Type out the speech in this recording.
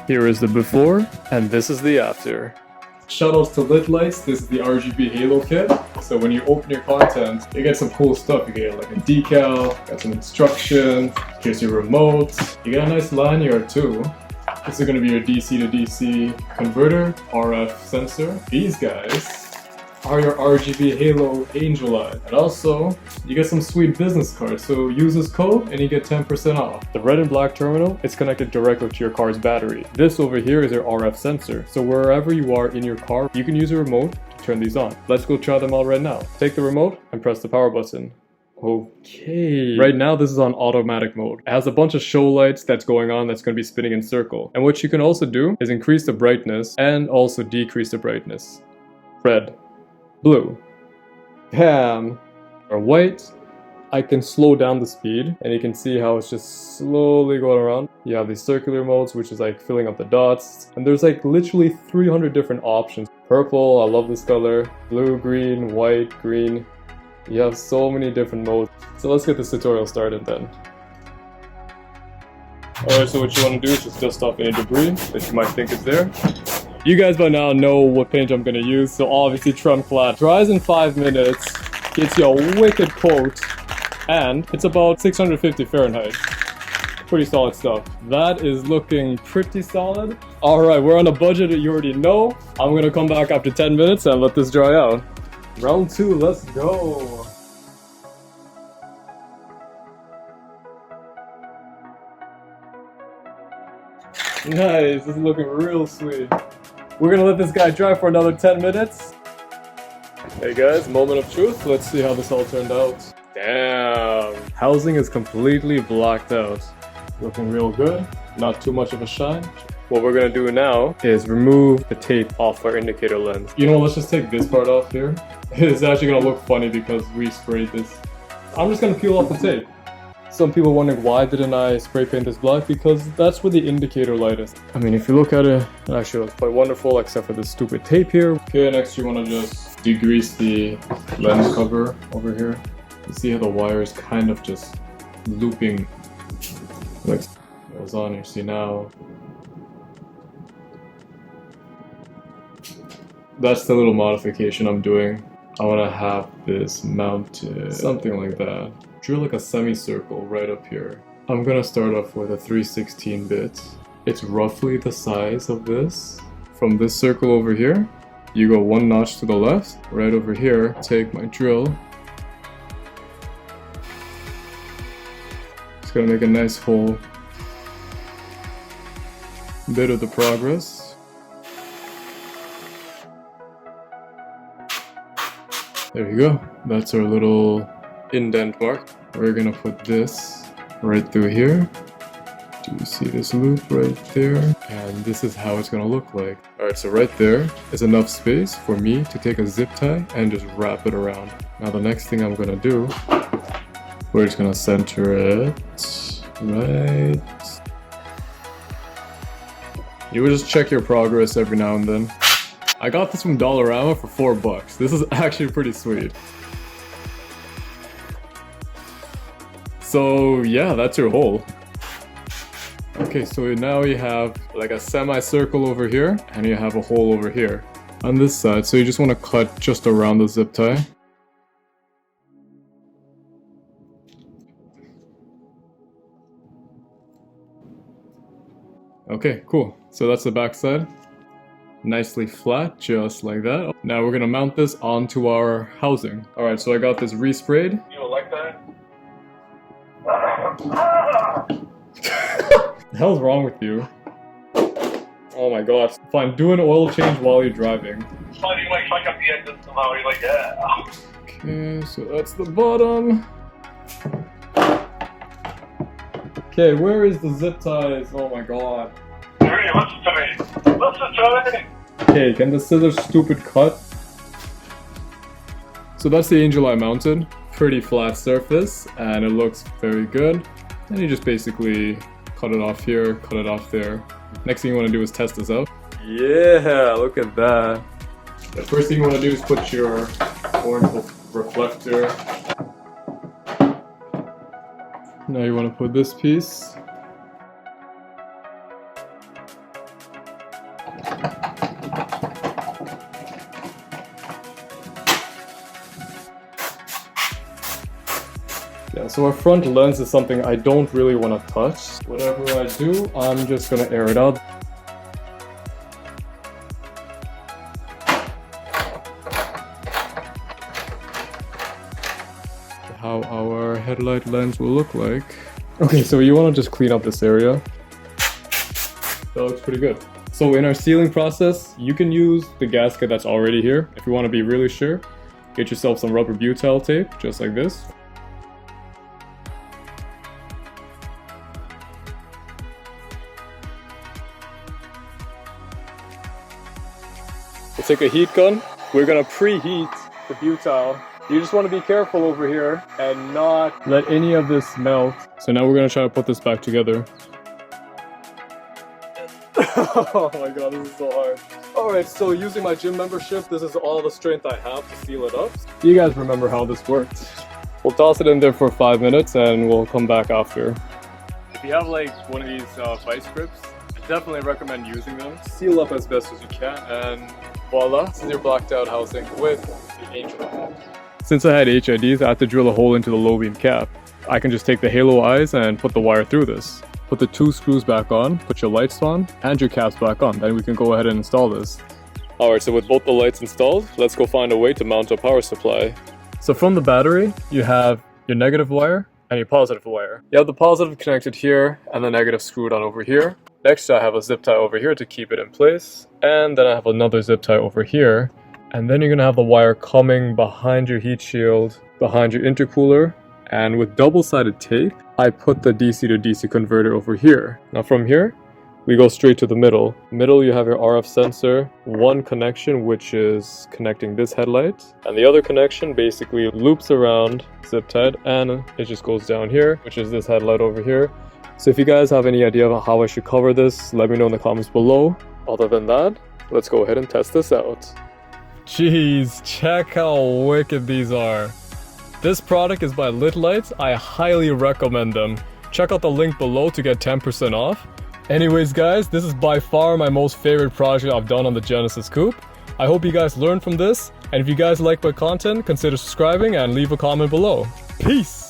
Here is the before, and this is the after. Shoutouts to LIGHTZ. This is the RGB Halo kit. So when you open your content, you get some cool stuff. You get like a decal, got some instruction, here's your remote. You get a nice lanyard too. This is going to be your DC to DC converter, RF sensor. These guys are your RGB Halo Angel Light. And also, you get some sweet business cards, so use this code and you get 10% off. The red and black terminal is connected directly to your car's battery. This over here is your RF sensor, so wherever you are in your car, you can use a remote to turn these on. Let's go try them out right now. Take the remote and press the power button. Okay. Right now this is on automatic mode. It has a bunch of show lights that's going on that's going to be spinning in circle. And what you can also do is increase the brightness and also decrease the brightness. Red. Blue, bam, or white. I can slow down the speed and you can see how it's just slowly going around. You have these circular modes, which is like filling up the dots, and there's like literally 300 different options. Purple, I love this color, blue, green, white, green. You have so many different modes. So let's get this tutorial started then. Alright, so what you want to do is just dust off any debris that you might think is there. You guys by now know what paint I'm going to use, so obviously Trem Flat. Dries in 5 minutes, gets you a wicked coat, and it's about 650 Fahrenheit. Pretty solid stuff. That is looking pretty solid. Alright, we're on a budget that you already know. I'm going to come back after 10 minutes and let this dry out. Round 2, let's go! Nice, this is looking real sweet. We're gonna let this guy dry for another 10 minutes. Hey guys, moment of truth. Let's see how this all turned out. Damn. Housing is completely blacked out. Looking real good. Not too much of a shine. What we're gonna do now is remove the tape off our indicator lens. You know, let's just take this part off here. It's actually gonna look funny because we sprayed this. I'm just gonna peel off the tape. Some people wondering why didn't I spray paint this black, because that's where the indicator light is. I mean, if you look at it, it actually looks quite wonderful except for this stupid tape here. Okay, next you want to just degrease the lens cover over here. You see how the wire is kind of just looping, like it goes on. You see now. That's the little modification I'm doing. I want to have this mounted something like that. Drill like a semicircle right up here. I'm gonna start off with a 3/16 bit. It's roughly the size of this. From this circle over here, you go one notch to the left. Right over here, take my drill. It's gonna make a nice hole. Bit of the progress. There you go. That's our little indent mark. We're gonna put this right through here. Do you see this loop right there? And this is how it's gonna look like. Alright, so right there is enough space for me to take a zip tie and just wrap it around. Now the next thing I'm gonna do, we're just gonna center it right. You would just check your progress every now and then. I got this from Dollarama for $4. This is actually pretty sweet. So yeah, that's your hole. Okay, so now you have like a semicircle over here, and you have a hole over here on this side. So you just want to cut just around the zip tie. Okay, cool. So that's the back side. Nicely flat, just like that. Now we're gonna mount this onto our housing. Alright, so I got this resprayed. You don't like that? The hell's wrong with you? Oh my god. Fine, do an oil change while you're driving. Funny, you like fuck up the engine somehow, you're like, yeah. Okay, so that's the bottom. Okay, where is the zip ties? Oh my god. Hurry, listen to me. Listen to me. Okay, can the scissors stupid cut? So that's the Angel Eye mounted. Pretty flat surface, and it looks very good. And you just basically cut it off here, cut it off there. Next thing you want to do is test this out. Yeah, look at that. The first thing you want to do is put your orange reflector. Now you want to put this piece. So our front lens is something I don't really want to touch. Whatever I do, I'm just gonna air it out. How our headlight lens will look like. Okay, so you want to just clean up this area. That looks pretty good. So in our sealing process, you can use the gasket that's already here. If you want to be really sure, get yourself some rubber butyl tape, just like this. We'll take a heat gun. We're gonna preheat the butyl. You just want to be careful over here and not let any of this melt. So now we're gonna try to put this back together. Oh my god, this is so hard. Alright, so using my gym membership, this is all the strength I have to seal it up. You guys remember how this works. We'll toss it in there for 5 minutes and we'll come back after. If you have like one of these vice grips, I definitely recommend using them. Seal up as best as you can and voila, this is your blacked out housing with the HID. Since I had HIDs, I had to drill a hole into the low beam cap. I can just take the halo eyes and put the wire through this. Put the 2 screws back on, put your lights on, and your caps back on. Then we can go ahead and install this. Alright, so with both the lights installed, let's go find a way to mount a power supply. So from the battery, you have your negative wire and your positive wire. You have the positive connected here and the negative screwed on over here. Next, I have a zip tie over here to keep it in place. And then I have another zip tie over here. And then you're going to have the wire coming behind your heat shield, behind your intercooler. And with double-sided tape, I put the DC to DC converter over here. Now from here, we go straight to the middle. Middle, you have your RF sensor, one connection which is connecting this headlight, and the other connection basically loops around zip tied, and it just goes down here, which is this headlight over here. So if you guys have any idea of how I should cover this, let me know in the comments below. Other than that, let's go ahead and test this out. Jeez, check how wicked these are. This product is by LIGHTZ. I highly recommend them. Check out the link below to get 10% off. Anyways guys, this is by far my most favorite project I've done on the Genesis Coupe. I hope you guys learned from this, and if you guys like my content, consider subscribing and leave a comment below. Peace!